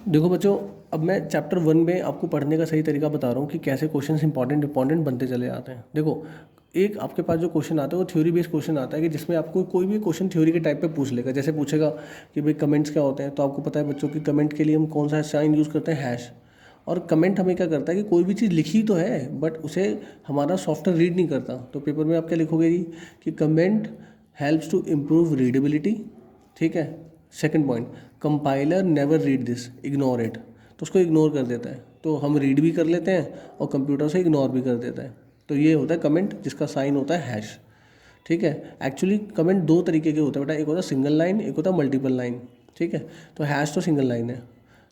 देखो बच्चों, अब मैं चैप्टर 1 में आपको पढ़ने का सही तरीका बता रहा हूँ कि कैसे क्वेश्चंस इंपॉर्टेंट बनते चले जाते हैं। देखो, एक आपके पास जो क्वेश्चन आता है वो थ्योरी बेस्ड क्वेश्चन आता है कि जिसमें आपको कोई भी क्वेश्चन थ्योरी के टाइप पे पूछ लेगा। जैसे पूछेगा कि भाई कमेंट्स क्या होते हैं, तो आपको पता है बच्चों कि कमेंट के लिए हम कौन सा साइन यूज़ करते हैं, हैश। और कमेंट हमें क्या करता है कि कोई भी चीज़ लिखी तो है बट उसे हमारा सॉफ्टवेयर रीड नहीं करता। तो पेपर में आप क्या लिखोगे जी कि comment helps to improve readability. ठीक है। Second point, compiler never read this, ignore it. तो उसको इग्नोर कर देता है, तो हम रीड भी कर लेते हैं और कंप्यूटर से इग्नोर भी कर देता है। तो ये होता है कमेंट, जिसका साइन होता है हैश। ठीक है। एक्चुअली कमेंट दो तरीके के होते हैं बेटा, एक होता है सिंगल लाइन, एक होता है मल्टीपल लाइन। ठीक है। तो हैश तो सिंगल लाइन है।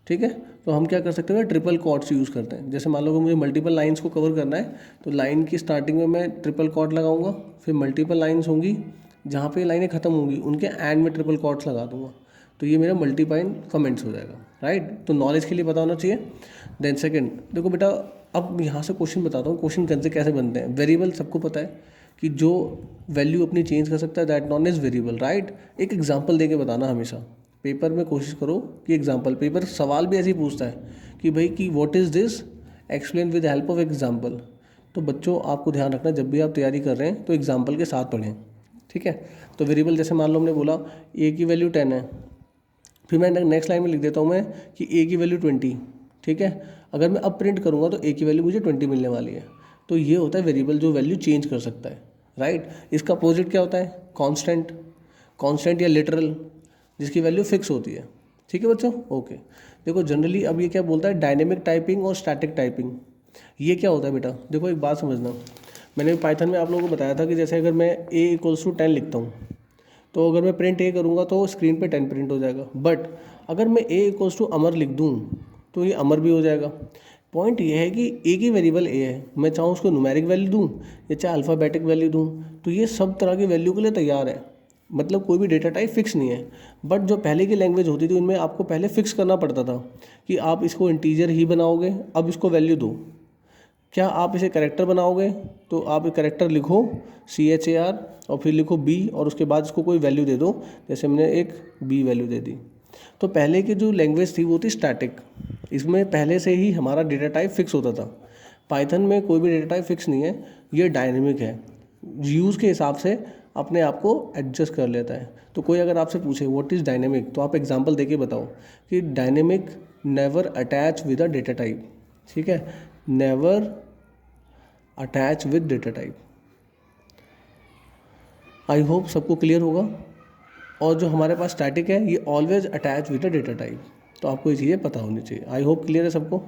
ठीक है। तो हम क्या कर सकते हैं, ट्रिपल कॉट्स यूज़ करते हैं। जैसे मान लो कि मुझे मल्टीपल लाइंस को कवर करना है, तो लाइन की स्टार्टिंग में मैं ट्रिपल कॉट लगाऊंगा, फिर मल्टीपल लाइंस होंगी, जहाँ पे लाइनें खत्म होंगी उनके एंड में ट्रिपल कॉट्स लगा दूंगा। तो ये मेरा मल्टीपाइन कमेंट्स हो जाएगा। राइट। तो नॉलेज के लिए पता होना चाहिए। देन सेकंड, देखो बेटा, अब यहाँ से क्वेश्चन बताता हूँ, क्वेश्चन कैसे बनते हैं। वेरिएबल सबको पता है कि जो वैल्यू अपनी चेंज कर सकता है, that non is variable. Right. एक एग्जांपल देके बताना हमेशा। पेपर में कोशिश करो कि एग्जांपल, पेपर सवाल भी ऐसे ही पूछता है कि भाई कि what is this, explain with help of example. तो बच्चों आपको ध्यान रखना, जब भी आप तैयारी कर रहे हैं तो एग्जांपल के साथ पढ़ें। ठीक है। तो वेरिएबल जैसे मान लो हमने बोला ए की वैल्यू 10 है, फिर मैं नेक्स्ट लाइन में लिख देता हूँ मैं कि ए की वैल्यू 20। ठीक है। अगर मैं अब प्रिंट करूँगा तो ए की वैल्यू मुझे 20 मिलने वाली है। तो ये होता है वेरिएबल जो वैल्यू चेंज कर सकता है। राइट। इसका अपोजिट क्या होता है, कांस्टेंट। कांस्टेंट या लिटरल, जिसकी वैल्यू फिक्स होती है। ठीक है बच्चों, ओके। देखो जनरली अब ये क्या बोलता है, डायनेमिक टाइपिंग और स्टैटिक टाइपिंग। ये क्या होता है बेटा, देखो एक बात समझना। मैंने पाइथन में आप लोगों को बताया था कि जैसे अगर मैं a इक्वल्स टू 10 लिखता हूँ, तो अगर मैं प्रिंट ए करूँगा तो स्क्रीन पे 10 प्रिंट हो जाएगा। बट अगर मैं ए इक्वल्स टू अमर लिख दूँ तो ये अमर भी हो जाएगा। पॉइंट ये है कि ए की वेरिएबल ए है, मैं चाहूँ उसको न्यूमेरिक वैल्यू दूँ या चाहे अल्फ़ाबेटिक वैल्यू दूँ, तो ये सब तरह की वैल्यू के लिए तैयार है। मतलब कोई भी डेटा टाइप फिक्स नहीं है। बट जो पहले की लैंग्वेज होती थी उनमें आपको पहले फिक्स करना पड़ता था कि आप इसको इंटीजर ही बनाओगे, अब इसको वैल्यू दो। क्या आप इसे करेक्टर बनाओगे, तो आप एक करेक्टर लिखो CHAR और फिर लिखो B और उसके बाद इसको कोई वैल्यू दे दो। जैसे हमने एक B वैल्यू दे दी। तो पहले की जो लैंग्वेज थी वो थी स्टैटिक, इसमें पहले से ही हमारा डेटा टाइप फिक्स होता था। पाइथन में कोई भी डेटा टाइप फिक्स नहीं है, ये डायनेमिक है, यूज़ के हिसाब से अपने आप को एडजस्ट कर लेता है। तो कोई अगर आपसे पूछे व्हाट इज़ डायनेमिक, तो आप एग्जांपल देके बताओ कि dynamic never attach with a data type. ठीक है। Never attach with data type. I hope सबको क्लियर होगा। और जो हमारे पास स्टैटिक है ये always attach with the data type. तो आपको ये चीज़ें पता होनी चाहिए। आई होप क्लियर है सबको।